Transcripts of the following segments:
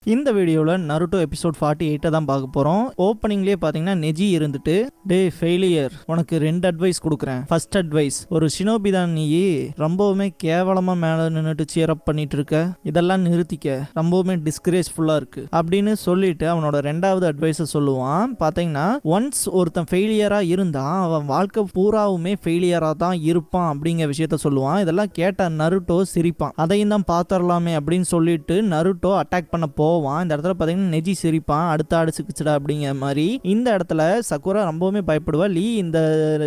இந்த வீடியோவில் Naruto episode 48 தான் பார்க்க போகிறோம். ஓப்பனிங்லேயே பார்த்தீங்கன்னா நெஜி இருந்துட்டு, டே ஃபெயிலியர், உனக்கு 2 அட்வைஸ் கொடுக்குறேன். ஃபர்ஸ்ட் அட்வைஸ், ஒரு ஷினோபி தான் நீ, ரொம்பவுமே கேவலமாக மேலே நின்றுட்டு சியரப் பண்ணிட்டு இருக்க, இதெல்லாம் நிறுத்திக்க, ரொம்பவுமே டிஸ்கரேஜ்ஃபுல்லாக இருக்கு அப்படின்னு சொல்லிட்டு அவனோட 2வது அட்வைஸை சொல்லுவான். பார்த்தீங்கன்னா ஒன்ஸ் ஒருத்தன் ஃபெயிலியராக இருந்தான், அவன் வாழ்க்கை பூராவுமே ஃபெயிலியராக தான் இருப்பான் அப்படிங்கிற விஷயத்த சொல்லுவான். இதெல்லாம் கேட்ட நருட்டோ சிரிப்பான். அதையும் தான் பார்த்துடலாமே அப்படின்னு சொல்லிட்டு நருட்டோ அட்டாக் பண்ண போவான். இந்த இடத்துல பார்த்தீங்கன்னா நெஜி சிரிப்பான், அடுத்த ஆடு சிக்கிச்சுடா அப்படிங்கிற மாதிரி. இந்த இடத்துல சக்குரா ரொம்பவுமே பயப்படுவா. லீ இந்த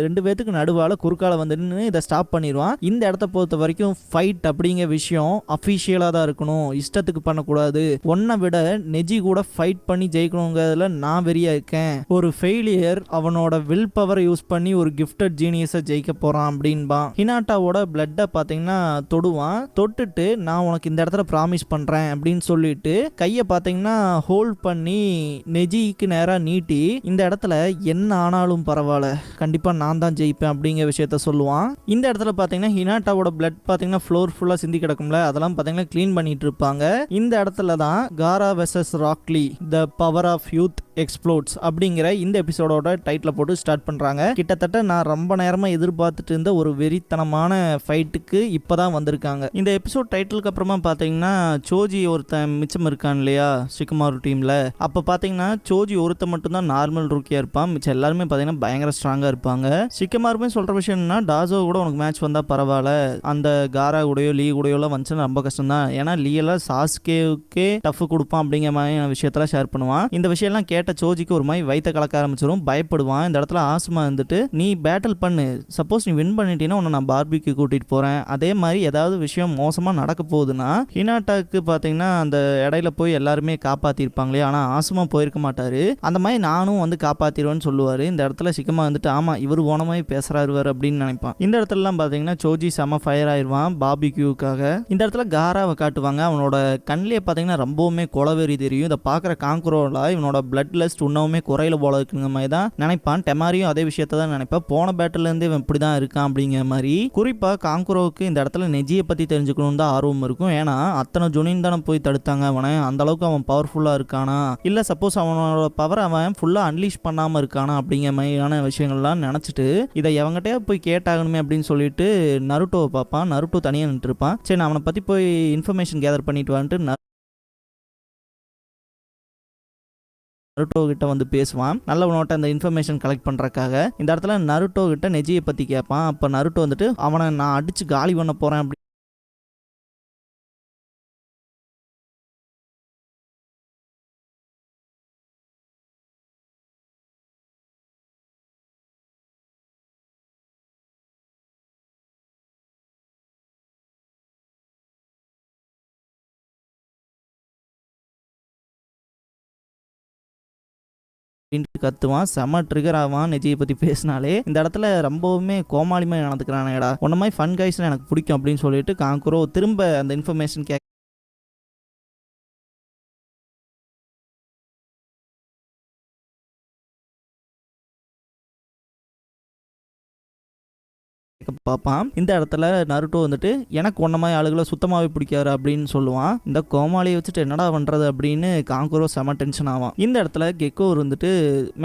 2 பேத்துக்கு நடுவால குறுக்கால வந்துன்னு இதை ஸ்டாப் பண்ணிடுவான். இந்த இடத்த பொறுத்த வரைக்கும் ஃபைட் அப்படிங்கிற விஷயம் அஃபிஷியலாக தான் இருக்கணும், இஷ்டத்துக்கு பண்ணக்கூடாது. ஒன்னை விட நெஜி கூட ஃபைட் பண்ணி ஜெயிக்கணுங்கிறதுல நான் வெறியா இருக்கேன். ஒரு ஃபெயிலியர் அவனோட வில் பவரை யூஸ் பண்ணி ஒரு கிஃப்டட் ஜீனியஸை ஜெயிக்க போறான் அப்படின்பான். ஹினாட்டாவோட பிளட்டை பார்த்தீங்கன்னா தொடுவான். தொட்டுட்டு நான் உனக்கு இந்த இடத்துல ப்ராமிஸ் பண்றேன் அப்படின்னு சொல்லிட்டு கையை பார்த்தீங்கன்னா ஹோல்ட் பண்ணி நெஜிக்கு நேராக நீட்டி, இந்த இடத்துல என்ன ஆனாலும் பரவாயில்ல, கண்டிப்பாக நான் தான் ஜெயிப்பேன் அப்படிங்கிற விஷயத்த சொல்லுவான். இந்த இடத்துல பார்த்தீங்கன்னா ஹினாட்டாவோட பிளட் பார்த்தீங்கன்னா ஃப்ளோர் ஃபுல்லாக சிந்தி கிடக்கும்ல, அதெல்லாம் பார்த்தீங்கன்னா க்ளீன் பண்ணிட்டு இருப்பாங்க. இந்த இடத்துல தான் காரா வெர்சஸ் ராக்லி the power of youth explodes அப்படிங்கிற இந்த எபிசோடோட டைட்டில் போட்டு ஸ்டார்ட் பண்ணுறாங்க. கிட்டத்தட்ட நான் ரொம்ப நேரமாக எதிர்பார்த்துட்டு இருந்த ஒரு வெறித்தனமான ஃபைட்டுக்கு இப்போ தான் வந்திருக்காங்க. இந்த எபிசோட் டைட்டிலுக்கு அப்புறமா பார்த்தீங்கன்னா சோஜி ஒருத்தன் மிச்சம் இருக்கான் இல்லையா ஷிகமாரு டீமில். அப்போ பார்த்தீங்கன்னா சோஜி ஒருத்தன் மட்டும்தான் நார்மல் ரூக்கியாக இருப்பான், மிச்சம் எல்லாருமே பார்த்தீங்கன்னா பயங்கர ஸ்ட்ராங்காக இருப்பாங்க. ஷிகமாருமே சொல்கிற விஷயம் என்னன்னா, டாசோ கூட உனக்கு மேட்ச் வந்தால் பரவாயில்ல, அந்த காரா கூடயோ லீ கூடயோலாம் வந்துச்சுன்னா ரொம்ப கஷ்டம் தான், ஏன்னா லீ எல்லாம் சாஸ்கேவுக்கே டஃப் கொடுப்பான் அப்படிங்கிற மாதிரி விஷயத்தெல்லாம் ஷேர் பண்ணுவான். இந்த விஷயம்லாம் கேட்ட சோஜிக்கு ஒரு மாதிரி வயிற்ற கலக்க ஆரம்பிச்சிடும், பயப்படுவான். இந்த இடத்துல ஆசுமா இருந்துட்டு, நீ பேட்டில் பண்ணு, சப்போஸ் நீ வின் பண்ணிட்டீங்கன்னா உன்னை நான் பார்பிக்கு கூட்டிட்டு போறேன், அதே மாதிரி ஏதாவது விஷயம் மோசமா நடக்க போகுதுன்னா ஹினாட்டாக்கு பாத்தீங்கன்னா அந்த இடையில போய் எல்லாருமே காப்பாத்திருப்பாங்களே, ஆனா ஆசுமா போயிருக்க மாட்டாரு, அந்த மாதிரி நானும் வந்து காப்பாத்திடுவேன்னு சொல்லுவாரு. இந்த இடத்துல சிக்கமா வந்துட்டு, ஆமா இவர் ஓன மாதிரி பேசுறாரு அப்படின்னு நினைப்பான். இந்த இடத்துல எல்லாம் பாத்தீங்கன்னா சோஜி செம ஃபயர் ஆயிடுவான் பார்பிக்யூக்காக. இந்த இடத்துல காராவை காட்டுவாங்க. அவனோட கண்ணிலே பாத்தீங்கன்னா ரொம்பவுமே கொலவெறி தெரியும். இதை பாக்குற காங்குரோல இவனோட பிளட் உன்னவுமே குறையில போல இருக்குங்க மாதிரி தான் நினைப்பான். டெமாரியும் அதே விஷயத்த தான் நினைப்பான். போன பேட்டில் இருந்து இவன் இப்படி தான் இருக்கான் அப்படிங்கிற மாதிரி. குறிப்பா காங்குரோவுக்கு இந்த இடத்துல நெஜியை பத்தி தெரிஞ்சுக்கணும் தான் ஆர்வம் இருக்கும். ஏன்னா அத்தனை ஜொனின் தானே போய் தடுத்தாங்க அவனை, அந்த அளவுக்கு அவன் பவர்ஃபுல்லா இருக்கானா, இல்ல சப்போஸ் அவனோட பவர் அவன் ஃபுல்லா அன்லீஷ் பண்ணாம இருக்கானா அப்படிங்கிற மாதிரியான விஷயங்கள்லாம் நினைச்சிட்டு இதை எவங்கிட்டே போய் கேட்டாகணுமே அப்படின்னு சொல்லிட்டு நருட்டோவை பார்ப்பான். நருட்டோ தனியா நின்று இருப்பான். சரி நான் அவனை பத்தி போய் இன்ஃபர்மேஷன் கேதர் பண்ணிட்டு வந்துட்டு நருட்டோ கிட்ட வந்து பேசுவான். நல்லவனோட்ட அந்த இன்ஃபர்மேஷன் கலெக்ட் பண்றதுக்காக. இந்த இடத்துல நருட்டோ கிட்ட நெஜியை பத்தி கேட்பான். அப்ப நருட்டோ வந்துட்டு, அவனை நான் அடிச்சு காலி பண்ண போறேன் அப்படி கத்துவான். செம ட்ரிகர் ஆவான் நெஜியை பத்தி பேசினாலே. இந்த இடத்துல ரொம்பவுமே கோமாளிமா நடந்துக்கிறானேடா, உன்ன மாதிரி ஃபன் கைஸ்ல எனக்கு பிடிக்கும் அப்படின்னு சொல்லிட்டு காங்குரோ திரும்ப அந்த இன்ஃபர்மேஷன் பார்ப்பான். இந்த இடத்துல நருட்டோ வந்துட்டு, எனக்கு ஒன்ன மாதிரி ஆளுகளை சுத்தமாவே பிடிக்காரு அப்படின்னு சொல்லுவான். இந்த கோமாளியை வச்சுட்டு என்னடா பண்றது அப்படின்னு காங்குரோ செம டென்ஷன் ஆவான். இந்த இடத்துல கெக்கோ இருந்துட்டு,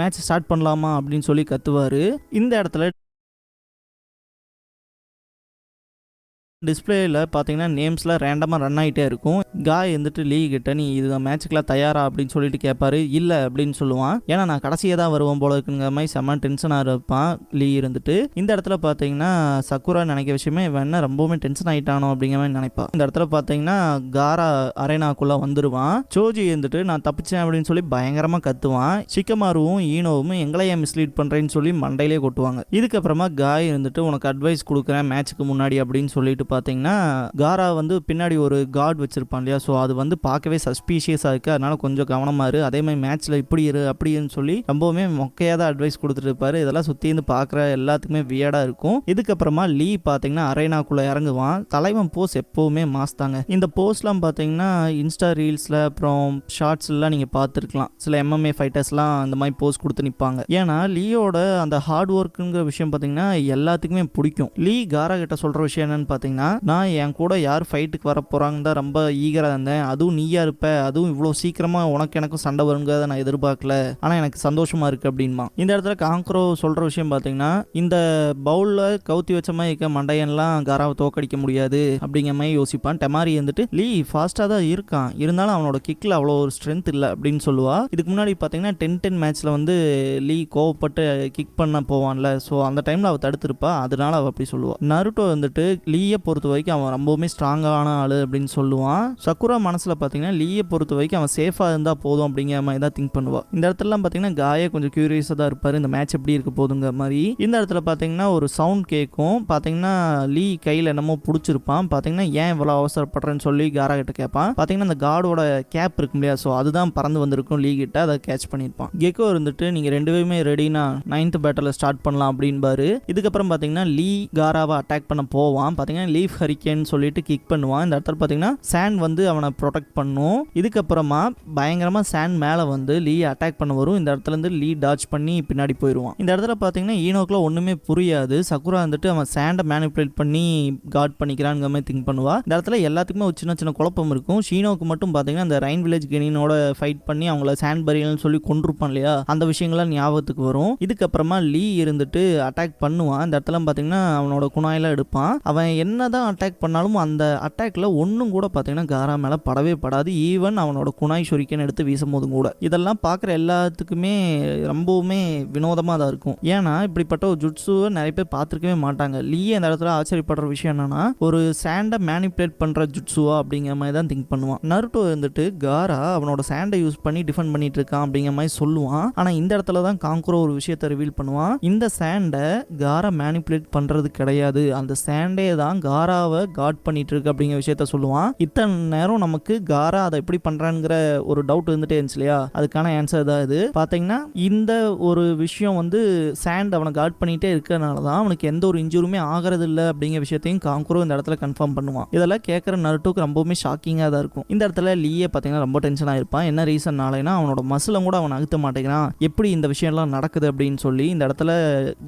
மேட்ச் ஸ்டார்ட் பண்ணலாமா அப்படின்னு சொல்லி கத்துவாரு. இந்த இடத்துல டிஸ்பிளேல பார்த்தீங்கன்னா நேம்ஸ்லாம் ரேண்டமாக ரன் ஆகிட்டே இருக்கும். காய் வந்துட்டு லீ கிட்ட, நீ இது மேட்சுக்கெலாம் தயாரா அப்படின்னு சொல்லிட்டு கேட்பாரு. இல்லை அப்படின்னு சொல்லுவான். ஏன்னா நான் கடைசியாக தான் வருவோம் போல இருக்குங்கிற மாதிரி செம்ம டென்ஷனாக இருப்பான் லீ இருந்துட்டு. இந்த இடத்துல பார்த்தீங்கன்னா சக்குரா நினைக்க விஷயமே இவன் என்ன ரொம்பவுமே டென்ஷன் ஆகிட்டானோ அப்படிங்கிற மாதிரி நினைப்பான். இந்த இடத்துல பார்த்தீங்கன்னா காரா அரேனாக்குள்ளே வந்துடுவான். சோஜி இருந்துட்டு நான் தப்பிச்சேன் அப்படின்னு சொல்லி பயங்கரமாக கத்துவான். ஷிகமாருவும் ஈனோவும் எங்களையே மிஸ்லீட் பண்ணுறேன்னு சொல்லி மண்டையிலே கொட்டுவாங்க. இதுக்கப்புறமா காய் இருந்துட்டு, உனக்கு அட்வைஸ் கொடுக்குறேன் மேட்சுக்கு முன்னாடி அப்படின்னு சொல்லிட்டு பார்த்தீங்கன்னா, காரா வந்து பின்னாடி ஒரு கார்டு வச்சிருப்பான் இல்லையா, ஸோ அது வந்து பார்க்கவே சஸ்பீஷியஸாக இருக்குது, அதனால கொஞ்சம் கவனமாக இரு, அதே மாதிரி மேட்ச்சில் இப்படி இரு அப்படின்னு சொல்லி ரொம்பவுமே மொக்கையாக தான் அட்வைஸ் கொடுத்துட்டு இருப்பாரு. இதெல்லாம் சுற்றி இருந்து பார்க்குற எல்லாத்துக்குமே வியர்டாக இருக்கும். இதுக்கப்புறமா லீ பார்த்தீங்கன்னா அரேனாக்குள்ளே இறங்குவான். தலைவன் போஸ் எப்போவுமே மாஸ்தாங்க. இந்த போஸ்ட்லாம் பார்த்தீங்கன்னா இன்ஸ்டா ரீல்ஸில் அப்புறம் ஷார்ட்ஸ்லாம் நீங்கள் பார்த்துருக்கலாம். சில MMA ஃபைட்டர்ஸ்லாம் அந்த மாதிரி போஸ் கொடுத்து நிற்பாங்க. ஏன்னா லீயோட அந்த ஹார்ட் ஒர்க்குங்கிற விஷயம் பார்த்தீங்கன்னா எல்லாத்துக்குமே பிடிக்கும். லீ காரா கிட்ட சொல்கிற விஷயம் என்னன்னு பார்த்தீங்கன்னா, பார்த்தீங்கன்னா நான் என் கூட யார் ஃபைட்டுக்கு வர போகிறாங்க தான் ரொம்ப ஈகராக இருந்தேன். அதுவும் நீயா இருப்ப, அதுவும் இவ்வளோ சீக்கிரமாக உனக்கு எனக்கும் சண்டை வருங்கிறத நான் எதிர்பார்க்கல. ஆனால் எனக்கு சந்தோஷமா இருக்கு அப்படின்மா. இந்த இடத்துல காங்க்ரோ சொல்கிற விஷயம் பார்த்தீங்கன்னா இந்த பவுலில் கவுத்தி வச்ச மாதிரி இருக்க மண்டையன்லாம் காராவை தோக்கடிக்க முடியாது அப்படிங்கிற மாதிரி யோசிப்பான். டெமாரி வந்துட்டு லீ ஃபாஸ்ட்டாக தான் இருக்கான், இருந்தாலும் அவனோட கிக்கில் அவ்வளோ ஒரு ஸ்ட்ரென்த் இல்லை அப்படின்னு சொல்லுவா. இதுக்கு முன்னாடி பார்த்தீங்கன்னா 10-10 மேட்ச்சில் வந்து லீ கோவப்பட்டு கிக் பண்ண போவான்ல, ஸோ அந்த டைமில் அவள் தடுத்திருப்பா, அதனால அவள் அப்படி சொல்லுவாள். நருட்டோ வந்துட்டு லீயை பொறுத்த வரைக்கும் அவன் ரொம்பவுமே ஸ்ட்ராங்கான ஆள் அப்படின்னு சொல்லுவான். சக்குரா மனசில் பார்த்தீங்கன்னா லீயை பொறுத்த வரைக்கும் அவன் சேஃபாக இருந்தால் போதும் அப்படிங்கிற மாதிரி தான் திங்க் பண்ணுவாள். இந்த இடத்துலலாம் பார்த்தீங்கன்னா காயா கொஞ்சம் கியூரியஸாக தான் இருப்பார், இந்த மேட்ச் எப்படி இருக்க போதுங்கிற மாதிரி. இந்த இடத்துல பார்த்தீங்கன்னா ஒரு சவுண்ட் கேட்கும். பார்த்தீங்கன்னா லீ கையில் என்னமோ பிடிச்சிருப்பான். பார்த்தீங்கன்னா ஏன் இவ்வளோ அவசரப்படுறேன்னு சொல்லி காரா கிட்ட கேட்பான். பார்த்தீங்கன்னா அந்த கார்டோட கேப் இருக்கும் இல்லையா, ஸோ அதுதான் பறந்து வந்திருக்கும் லீ கிட்ட, அதை கேட்ச் பண்ணியிருப்பான். கெக்கோ இருந்துட்டு நீங்கள் ரெண்டு பேருமே ரெடினா 9th பேட்டில் ஸ்டார்ட் பண்ணலாம் அப்படின்பாரு. இதுக்கப்புறம் பார்த்தீங்கன்னா லீ காராவை அட்டாக் பண்ண போவான். பார்த்தீங்கன்னா லீஃப் ஹரிக்கேன் சொல்லிட்டு கிக் பண்ணுவான். இந்த இடத்துல பார்த்தீங்கன்னா சாண்ட் வந்து அவனை ப்ரொடெக்ட் பண்ணும். இதுக்கப்புறமா பயங்கரமாக சாண்ட் மேலே வந்து லீ அட்டாக் பண்ண வரும். இந்த இடத்துல இருந்து லீ டாச் பண்ணி பின்னாடி போயிடுவான். இந்த இடத்துல பார்த்தீங்கன்னா ஈனோக்குலாம் ஒன்றுமே புரியாது. சக்குரா வந்துட்டு அவன் சாண்டை மேனிப்புலேட் பண்ணி கார்ட் பண்ணிக்கிறான்ங்கிற மாதிரி திங்க் பண்ணுவா. இந்த இடத்துல எல்லாத்துக்குமே ஒரு சின்ன சின்ன குழப்பம் இருக்கும். ஷீனோக்கு மட்டும் பார்த்தீங்கன்னா அந்த ரைன் வில்லேஜ் கெனினோட ஃபைட் பண்ணி அவங்கள சாண்ட் பரியல்னு சொல்லி கொண்டிருப்பான் இல்லையா, அந்த விஷயங்கள்லாம் ஞாபகத்துக்கு வரும். இதுக்கப்புறமா லீ இருந்துட்டு அட்டாக் பண்ணுவான். இந்த இடத்துல பார்த்தீங்கன்னா அவனோட குணாயெல்லாம் எடுப்பான். அவன் என்னதான் அட்டாக் பண்ணாலும் அந்த அட்டாக்ல ஒன்றும் கூட பார்த்தீங்கன்னா காரா மேலே படவே படாது. ஈவன் அவனோட குணாய் ஷொரிக்கன் எடுத்து வீசும் போதும் கூட. இதெல்லாம் பார்க்குற எல்லாத்துக்குமே ரொம்பவுமே வினோதமாக தான் இருக்கும். ஏன்னா இப்படிப்பட்ட ஒரு ஜுட்ஸுவை நிறைய பேர் பார்த்துருக்கவே மாட்டாங்க. லீயே அந்த இடத்துல ஆச்சரியப்படுற விஷயம் என்னன்னா ஒரு சாண்டை மேனிப்புலேட் பண்ணுற ஜுட்ஸுவா அப்படிங்கிற மாதிரி தான் திங்க் பண்ணுவான். நருட்டோ வந்துட்டு காரா அவனோட சாண்டை யூஸ் பண்ணி டிஃபெண்ட் பண்ணிட்டு இருக்கான் அப்படிங்கிற மாதிரி சொல்லுவான். ஆனால் இந்த இடத்துல தான் காங்க்ரோ ஒரு விஷயத்தை ரிவீல் பண்ணுவான். இந்த சாண்டை காரா மேனிப்புலேட் பண்ணுறது கிடையாது, அந்த சாண்டே தான் காராவை காட் பண்ணிட்டு இருக்கு அப்படிங்கிற விஷயத்த சொல்லுவான். இத்தனை நேரம் நமக்கு காரா அதை எப்படி பண்ணுறாங்கிற ஒரு டவுட் இருந்துட்டே இருந்துச்சு இல்லையா, அதுக்கான ஆன்சர் தான் இது. பார்த்தீங்கன்னா இந்த ஒரு விஷயம் வந்து சாண்ட் அவனை காட் பண்ணிட்டே இருக்கிறதுனால தான் அவனுக்கு எந்த ஒரு இன்ஜுரியுமே ஆகிறது இல்லை அப்படிங்கிற விஷயத்தையும் காங்க்ரோ இந்த இடத்துல கன்ஃபார்ம் பண்ணுவான். இதெல்லாம் கேட்குற நருட்டோக்கு ரொம்பவுமே ஷாக்கிங்காக தான் இருக்கும். இந்த இடத்துல லீயே பார்த்தீங்கன்னா ரொம்ப டென்ஷனாக இருப்பான். என்ன ரீசன்னாலேனா அவனோட மசிலும் கூட அவன் அழுத்த மாட்டேங்கிறான், எப்படி இந்த விஷயம்லாம் நடக்குது அப்படின்னு சொல்லி. இந்த இடத்துல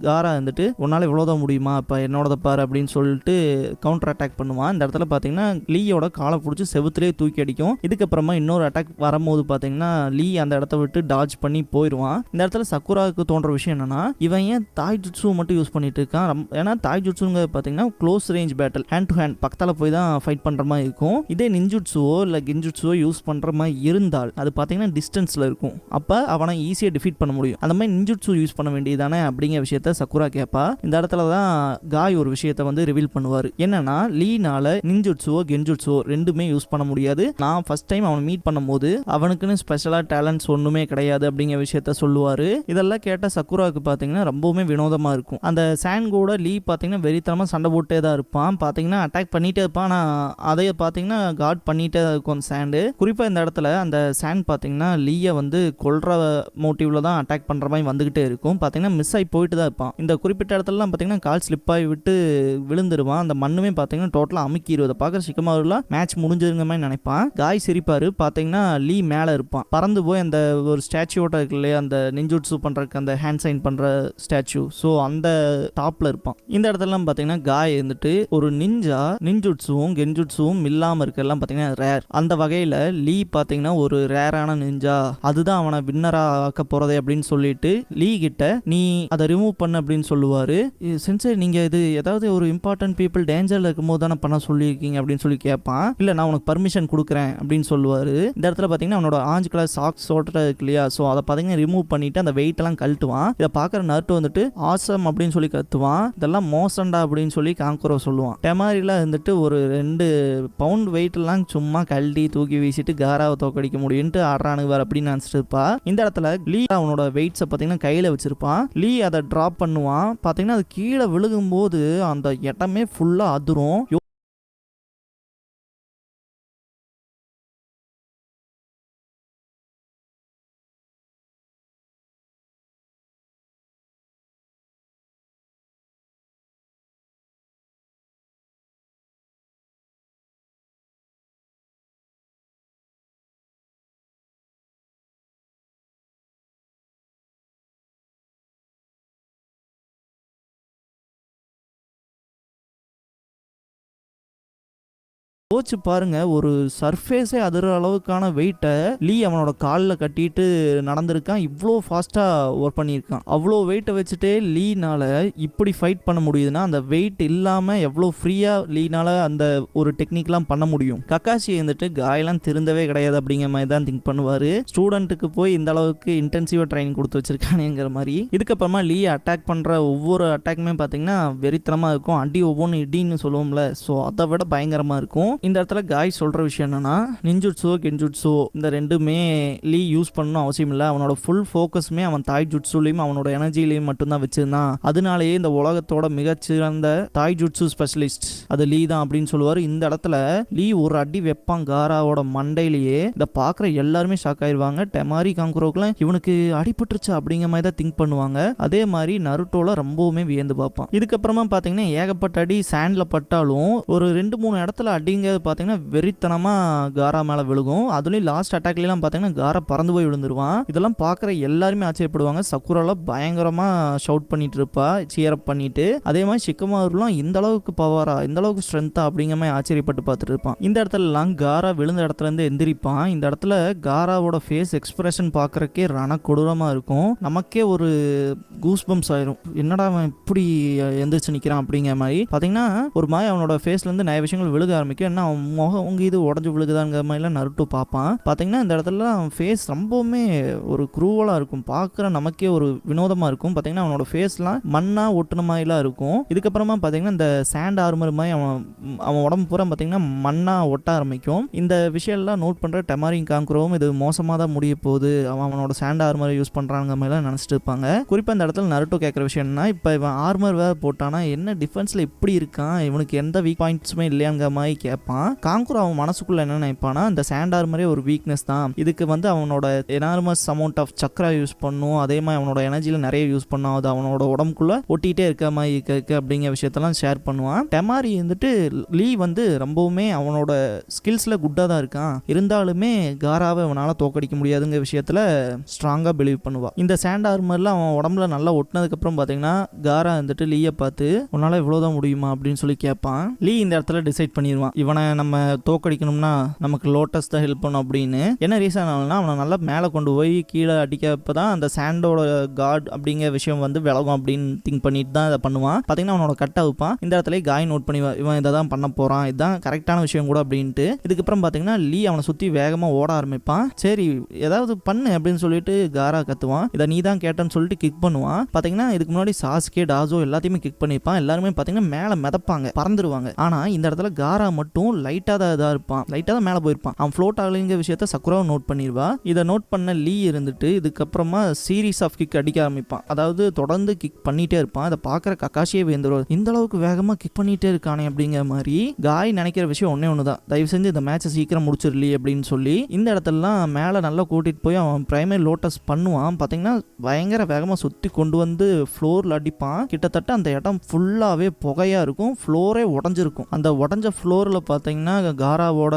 காரா வந்துட்டு உன்னால் இவ்வளோதான் முடியுமா, இப்போ என்னோட பாரு அப்படின்னு சொல்லிட்டு கவுண்டர் அட்டாக் பண்ணுவான். இந்த இடத்துல பார்த்தீங்கன்னா லீயோட காலை பிடிச்சி செவுத்துலேயே தூக்கி அடிக்கும். இதுக்கப்புறமா இன்னொரு அட்டாக் வரும்போது பார்த்தீங்கன்னா லீ அந்த இடத்த விட்டு டாஜ் பண்ணி போயிடுவான். இந்த இடத்துல சக்குராவுக்கு தோன்ற விஷயம் என்னன்னா இவன் ஏன் தாய் ஜுட்ஸு மட்டும் யூஸ் பண்ணிட்டு இருக்கான். ஏன்னா தாய் ஜுட்ஸுங்கிறது பார்த்தீங்கன்னா close range battle, hand to hand பக்கத்தில் போய் தான் ஃபைட் பண்ணுற மாதிரி இருக்கும். இதே நின்ஜுட்ஸுவோ இல்லை கின்ஜுட்ஸுவோ யூஸ் பண்ணுற மாதிரி இருந்தால் அது பார்த்தீங்கன்னா டிஸ்டன்ஸில் இருக்கும், அப்போ அவனை ஈஸியாக டிஃபீட் பண்ண முடியும். அந்த மாதிரி நின்ஜுட்ஸு யூஸ் பண்ண வேண்டியதானே அப்படிங்கிற விஷயத்த சக்குரா கேட்பா. இந்த இடத்துல தான் காய் ஒரு விஷயத்தை வந்து ரிவீல் பண்ணுவார். என்னன்னா லீனால நின்ஜுட்ஸுவோ கென்ஜுட்ஸுவோ ரெண்டுமே யூஸ் பண்ண முடியாது. நான் ஃபர்ஸ்ட் டைம் அவனை மீட் பண்ணும்போது அவனுக்குன்னு ஸ்பெஷலாக டேலண்ட்ஸ் ஒன்றுமே கிடையாது அப்படிங்கிற விஷயத்த சொல்லுவார். இதெல்லாம் கேட்டால் சக்குராவுக்கு பார்த்தீங்கன்னா ரொம்பவுமே வினோதமாக இருக்கும். அந்த சாண்ட் கூட லீ பார்த்தீங்கன்னா வெறித்தனமாக சண்டை போட்டே தான் இருப்பான். பார்த்தீங்கன்னா அட்டாக் பண்ணிட்டே இருப்பான், ஆனால் அதை பார்த்தீங்கன்னா காட் பண்ணிட்டே தான் இருக்கும் அந்த சாண்டு. குறிப்பாக இந்த இடத்துல அந்த சாண்ட் பார்த்தீங்கன்னா லீயை வந்து கொல்ற மோட்டிவ்ல தான் அட்டாக் பண்ணுற மாதிரி வந்துகிட்டே இருக்கும். பார்த்தீங்கன்னா மிஸ் ஆகி போயிட்டு தான் இருப்பான். இந்த குறிப்பிட்ட இடத்துலலாம் பார்த்தீங்கன்னா கால் ஸ்லிப் ஆகி விட்டு விழுந்துருவான். அந்த மண்ணுமே பார்த்தீங்கன்னா டோட்டலாக அமுக்கிடுவதை பார்க்குற சிக்கமாவெல்லாம் மேட்ச் முடிஞ்சிருங்க மாதிரி நினைப்பான். காய் சிரிப்பாரு. பார்த்தீங்கன்னா லீ மேலே இருப்பான், பறந்து போய் அந்த ஒரு ஸ்டாச்சுவோட இருக்கு இல்லையா, அந்த நின்ஜுட்ஸு பண்ணுறதுக்கு அந்த ஹேண்ட் சைன் பண்ணுற ஸ்டாச்சு, ஸோ அந்த டாப்பில் இருப்பான். இந்த இடத்துலலாம் பார்த்தீங்கன்னா காய் இருந்துட்டு ஒரு நின்ஜுட்ஸுவும் கென்ஜுட்ஸுவும் இல்லாமல் இருக்கலாம் பார்த்தீங்கன்னா ரேர். அந்த வகையில் லீ பார்த்தீங்கன்னா ஒரு ரேரான நிஞ்சா, அதுதான் அவனை வின்னராக ஆக்க போகிறதே அப்படின்னு சொல்லிட்டு லீ கிட்ட நீ அதை ரிமூவ் பண்ண அப்படின்னு சொல்லுவார். சென்சர் நீங்கள் இது ஏதாவது ஒரு இம்பார்ட்டன்ட் பீப்புள் டேஞ்சரில் இருக்கும் போது தானே பண்ண சொல்லியிருக்கீங்க அப்படின்னு சொல்லி கேட்பான். இல்லை நான் உனக்கு பர்மிஷன் கொடுக்குறேன் அப்படின்னு சொல்லுவார். இந்த இடத்துல பார்த்தீங்கன்னா அவனோட ஆஞ்சு கலர் சாக்ஸ் ஓட்ட இருக்கு இல்லையா, ஸோ அதை பார்த்தீங்கன்னா ரிமூவ் பண்ணிட்டு அந்த வெயிட் எல்லாம் கழட்டுவான். இதை பார்க்குற நருட்டோ வந்துட்டு ஆசம் அப்படின்னு சொல்லி கத்துவான். இதெல்லாம் மோசண்டா அப்படின்னு சொல்லி காங்க்ரோ சொல்லுவான். டெமாரிலாம் இருந்துட்டு ஒரு 2 பவுண்ட் வெயிட் எல்லாம் சும்மா கழட்டி தூக்கி வீசிட்டு காராவை தோக்கடிக்க முடியும்ட்டு ஆடுறானுவார் அப்படின்னு நினச்சிட்டு இருப்பா. இந்த இடத்துல லீ அவனோட வெயிட்ஸை பார்த்தீங்கன்னா கையில் வச்சிருப்பான். லீ அதை ட்ராப் பண்ணுவான். பார்த்தீங்கன்னா அது கீழே விழுகும்போது அந்த இடமே ஃபுல்லாக அதிரும். யோசிச்சு பாருங்க, ஒரு சர்ஃபேஸே அதிர அளவுக்கான வெயிட்டை லீ அவனோட காலில் கட்டிட்டு நடந்திருக்கான். இவ்வளோ ஃபாஸ்டா ஒர்க் பண்ணியிருக்கான். அவ்வளோ வெயிட்டை வச்சுட்டே லீனால இப்படி ஃபைட் பண்ண முடியுதுன்னா அந்த வெயிட் இல்லாம எவ்வளோ ஃப்ரீயா லீனால அந்த ஒரு டெக்னிக்லாம் பண்ண முடியும். கக்காஷி வந்துட்டு காயெல்லாம் திருந்தவே கிடையாது அப்படிங்கிற மாதிரி தான் திங்க் பண்ணுவாரு. ஸ்டூடெண்ட்டுக்கு போய் இந்த அளவுக்கு இன்டென்சிவா ட்ரைனிங் கொடுத்து வச்சிருக்கானுங்கிற மாதிரி. இதுக்கப்புறமா லீ அட்டாக் பண்ற ஒவ்வொரு அட்டாக்குமே பாத்தீங்கன்னா வெறித்தனமா இருக்கும். அடி ஒவ்வொன்று இடின்னு சொல்லுவோம்ல, ஸோ அதை விட பயங்கரமா இருக்கும். இந்த இடத்துல காய் சொல்ற விஷயம் என்னன்னா, நிஞ்சுட்ஸோ கென்ஜுட்ஸோ இந்த ரெண்டுமே லீ யூஸ் பண்ணணும் அவசியம் இல்லை. அவனோட ஃபுல் ஃபோக்கஸ்மே அவன் தாய் ஜுட்ஸுலையும் அவனோட எனர்ஜிலையும் மட்டும்தான் வச்சிருந்தான். அதனாலேயே இந்த உலகத்தோட மிகச்சிறந்த தாய் ஜுட்ஸு ஸ்பெஷலிஸ்ட் அது லீ தான் அப்படின்னு சொல்லுவார். இந்த இடத்துல லீ ஒரு அடி வெப்பான் காராவோட மண்டையிலேயே. இதை பார்க்குற எல்லாருமே ஷாக் ஆயிடுவாங்க. டெமாரி காங்குரோக்குலாம் இவனுக்கு அடிபட்டுருச்சா அப்படிங்கிற மாதிரி தான் திங்க் பண்ணுவாங்க. அதே மாதிரி நருட்டோல ரொம்பவுமே வியந்து பார்ப்பான். இதுக்கப்புறமா பார்த்தீங்கன்னா ஏகப்பட்ட அடி சாண்டில் பட்டாலும் ஒரு 2-3 இடத்துல அடிங்கிறது பார்த்தீங்கன்னா வெறித்தனமா காரா மேலே விழுகும். அதுலேயும் லாஸ்ட் அட்டாக்லாம் பார்த்தீங்கன்னா காரா பறந்து போய் விழுந்துருவான். இதெல்லாம் பார்க்குற எல்லாருமே ஆச்சரியப்படுவாங்க. சக்குரால பயங்கரமா ஷவுட் பண்ணிட்டு இருப்பா, சியர் அப் பண்ணிட்டு. அதே மாதிரி ஷிக்கமாருலாம் இந்த அளவுக்கு பவரா, இந்த அளவுக்கு ஸ்ட்ரென்த்தா அப்படிங்கிற மாதிரி ஆச்சரியப்பட்டு பார்த்துட்டு இருப்பான். இந்த இடத்துலலாம் காரா விழுந்த இடத்துல இருந்து எந்திரிப்பான். இந்த இடத்துல காராவோட ஃபேஸ் எக்ஸ்பிரஷன் பார்க்கறக்கே ரண கொடூரமா இருக்கும். நமக்கே ஒரு கூஸ் பம்ப்ஸ் ஆயிரும். என்னடா அவன் இப்படி எந்திரிச்சு நிற்கிறான் அப்படிங்கிற மாதிரி பார்த்தீங்கன்னா ஒரு மாதிரி அவனோட ஃபேஸ்லேருந்து நிறைய விஷயங்கள் விழுக ஆரம்பிக்கும். என்ன அவன் முகம் உங்க இது உடஞ்சு விழுகுதாங்கிற மாதிரிலாம் நருட்டோ பார்ப்பான். பார்த்தீங்கன்னா இந்த இடத்துல அவன் ஃபேஸ் ரொம்பவுமே ஒரு குரூவலாக இருக்கும். பார்க்குற நமக்கே ஒரு வினோதமாக இருக்கும். பார்த்தீங்கன்னா அவனோட ஃபேஸ்லாம் மண்ணா ஒட்டுன மாதிரிலாம் இருக்கும். இதுக்கப்புறமா பார்த்தீங்கன்னா இந்த சாண்ட் ஆர்மர் மாதிரி அவன் உடம்பு பூரா பார்த்தீங்கன்னா மண்ணா ஒட்ட ஆரம்பிக்கும். இந்த விஷயம்லாம் நோட் பண்ணுற டெமாரி காங்குரோவும் இது மோசமாக தான் முடிய போகுது, அவனோட சாண்ட் ஆர்மரை யூஸ் பண்ணுறாங்க மாதிரிலாம் நினச்சிட்டு இருப்பாங்க. குறிப்பாக இந்த இடத்துல நருட்டோ கேட்குற விஷயம் என்ன, இப்போ இவன் ஆர்மர் வேறு போட்டானா என்ன டிஃபென்ஸில் இப்படி இருக்கான், இவனுக்கு எந்த வீக் பாயிண்ட்ஸுமே இல்லையாங்கிற மாதிரி கேட்பான். காங்குரோ அவன் மனசுக்குள்ள என்ன நினைப்பானா, இந்த சாண்ட் ஆர்மரே ஒரு வீக்னஸ் தான், இதுக்கு வந்து அவனோட enormous amount of chakra use பண்ணும், அதே மாதிரி அவனோட எனர்ஜியில் நிறைய யூஸ் பண்ணும், அது அவனோட உடம்புக்குள்ள ஒட்டிகிட்டே இருக்க மாதிரி இருக்கு அப்படிங்கிற விஷயத்தெல்லாம் ஷேர் பண்ணுவான். டெமாரி வந்துட்டு லீ வந்து ரொம்பவுமே அவனோட ஸ்கில்ஸில் குட்டாக தான் இருக்கான், இருந்தாலுமே காராவை அவனால் தோக்கடிக்க முடியாதுங்கிற விஷயத்தில் ஸ்ட்ராங்காக பிலீவ் பண்ணுவான். இந்த சாண்ட் ஆர்மரில் அவன் உடம்புல நல்லா ஒட்டினதுக்கப்புறம் பார்த்தீங்கன்னா காரா வந்துட்டு லீயை பார்த்து உன்னால் இவ்வளோதான் முடியுமா அப்படின்னு சொல்லி கேட்பான். லீ இந்த இடத்துல டிசைட் பண்ணிடுவான், இவனை நம்ம தோக்கடிக்கணும்னா நமக்கு லோட்டஸ் தான் ஹெல்ப் பண்ணும் அப்படின்னு. என்ன ரீசன் ஆகுனா அவனை நல்லா மேலே கொண்டு போய் கீழே அடிக்கப்போ தான் அந்த சாண்டோட காட் அப்படிங்கிற விஷயம் வந்து விலகும் அப்படின்னு திங்க் பண்ணிட்டு தான் இதை பண்ணுவான். பார்த்தீங்கன்னா அவனோட கட்டை வைப்பான். இந்த இடத்துல காய் நோட் பண்ணி இவன் இதை தான் பண்ண போகிறான், இதுதான் கரெக்டான விஷயம் கூட அப்படின்ட்டு. இதுக்கப்புறம் பார்த்தீங்கன்னா லீ அவனை சுற்றி வேகமாக ஓட ஆரம்பிப்பான். சரி ஏதாவது பண்ணு அப்படின்னு சொல்லிட்டு காரா கத்துவான். இதை நீ தான் கேட்டேன்னு சொல்லிட்டு கிக் பண்ணுவான். பார்த்தீங்கன்னா இதுக்கு முன்னாடி சாஸ்கே டாசோ எல்லாத்தையுமே கிக் பண்ணிப்பான். எல்லாருமே பார்த்தீங்கன்னா மேலே மிதப்பாங்க, பறந்துருவாங்க. ஆனால் இந்த இடத்துல காரா மட்டும் லைட்டாக தான் இதாக இருப்பான், லைட்டாக தான் மேலே போயிருப்பான். அவன் ஃப்ளோட் ஆகலைங்கிற விஷயத்த சக்குராவை நோட் பண்ணிடுவா. இதை நோட் பண்ண லீ இருந்துட்டு இதுக்கப்புறமா சீரீஸ் ஆஃப் கிக் அடிக்க ஆரம்பிப்பான். அதாவது தொடர்ந்து கிக் பண்ணிட்டே இருப்பான். அதை பார்க்குற கக்காஷியே வேந்துருவார், இந்த அளவுக்கு வேகமாக கிக் பண்ணிட்டே இருக்கானே அப்படிங்கிற மாதிரி. காய் நினைக்கிற விஷயம் ஒன்னே ஒன்று தான், தயவு செஞ்சு இந்த மேட்சை சீக்கிரம் முடிச்சிடலி அப்படின்னு சொல்லி. இந்த இடத்துலலாம் மேலே நல்லா கூட்டிகிட்டு போய் அவன் பிரைமரி லோட்டஸ் பண்ணுவான். பார்த்தீங்கன்னா பயங்கர வேகமாக சுற்றி கொண்டு வந்து ஃப்ளோரில் அடிப்பான். கிட்டத்தட்ட அந்த இடம் ஃபுல்லாகவே புகையாக இருக்கும், ஃப்ளோரே உடஞ்சிருக்கும். அந்த உடஞ்ச ஃப்ளோரில் பார்த்தீங்கன்னா காராவோட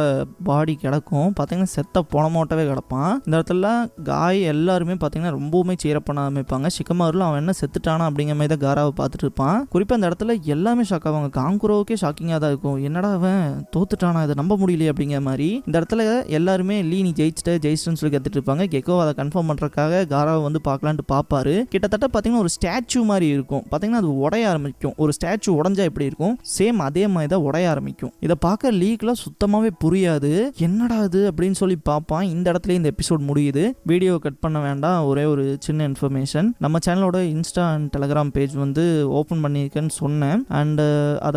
பாடி கிடக்கும். பார்த்தீங்கன்னா செத்த பொணமோட்டவே கிடப்பான். இந்த இடத்துல காய் எல்லாருமே பார்த்தீங்கன்னா ரொம்பவுமே சீரப் பண்ண ஆரம்பிப்பாங்க. ஷிக்கமாருல அவன் என்ன செத்துட்டானா அப்படிங்கிற மாதிரி தான் காராவை பார்த்துட்டு இருப்பான். குறிப்பாக இந்த இடத்துல எல்லாமே ஷாக் ஆவாங்க. காங்குரோவுக்கே ஷாக்கிங்காக தான் இருக்கும், என்னடா அவன் தோத்துட்டானா, இதை நம்ப முடியலையே அப்படிங்கிற மாதிரி. இந்த இடத்துல எல்லாருமே லீ நீ ஜெயிச்சிட்டேன்னு சொல்லி கற்றுட்டு இருப்பாங்க. கெக்கோ அதை கன்ஃபார்ம் பண்ணுறதுக்காக காராவை வந்து பார்க்கலான்ட்டு பார்ப்பாரு. கிட்டத்தட்ட பார்த்தீங்கன்னா ஒரு ஸ்டாச்சு மாதிரி இருக்கும். பார்த்தீங்கன்னா அது உடைய ஆரம்பிக்கும். ஒரு ஸ்டாச்சு உடஞ்சா எப்படி இருக்கும் சேம் அதே மாதிரி தான் உடைய ஆரம்பிக்கும். இதை பார்க்க லீக்லாம் சுத்தமாகவே புரியாது, என்னடா அது அப்படின்னு சொல்லி பார்ப்பான். இந்த இடத்துல இந்த எபிசோட் முடியுது. வீடியோ கட் பண்ண வேண்டாம், ஒரே ஒரு சின்ன இன்ஃபர்மேஷன். நம்ம சேனலோட இன்ஸ்டா அண்ட் டெலகிராம் பேஜ் வந்து ஓப்பன் பண்ணியிருக்கேன்னு சொன்னேன். அண்ட் அதை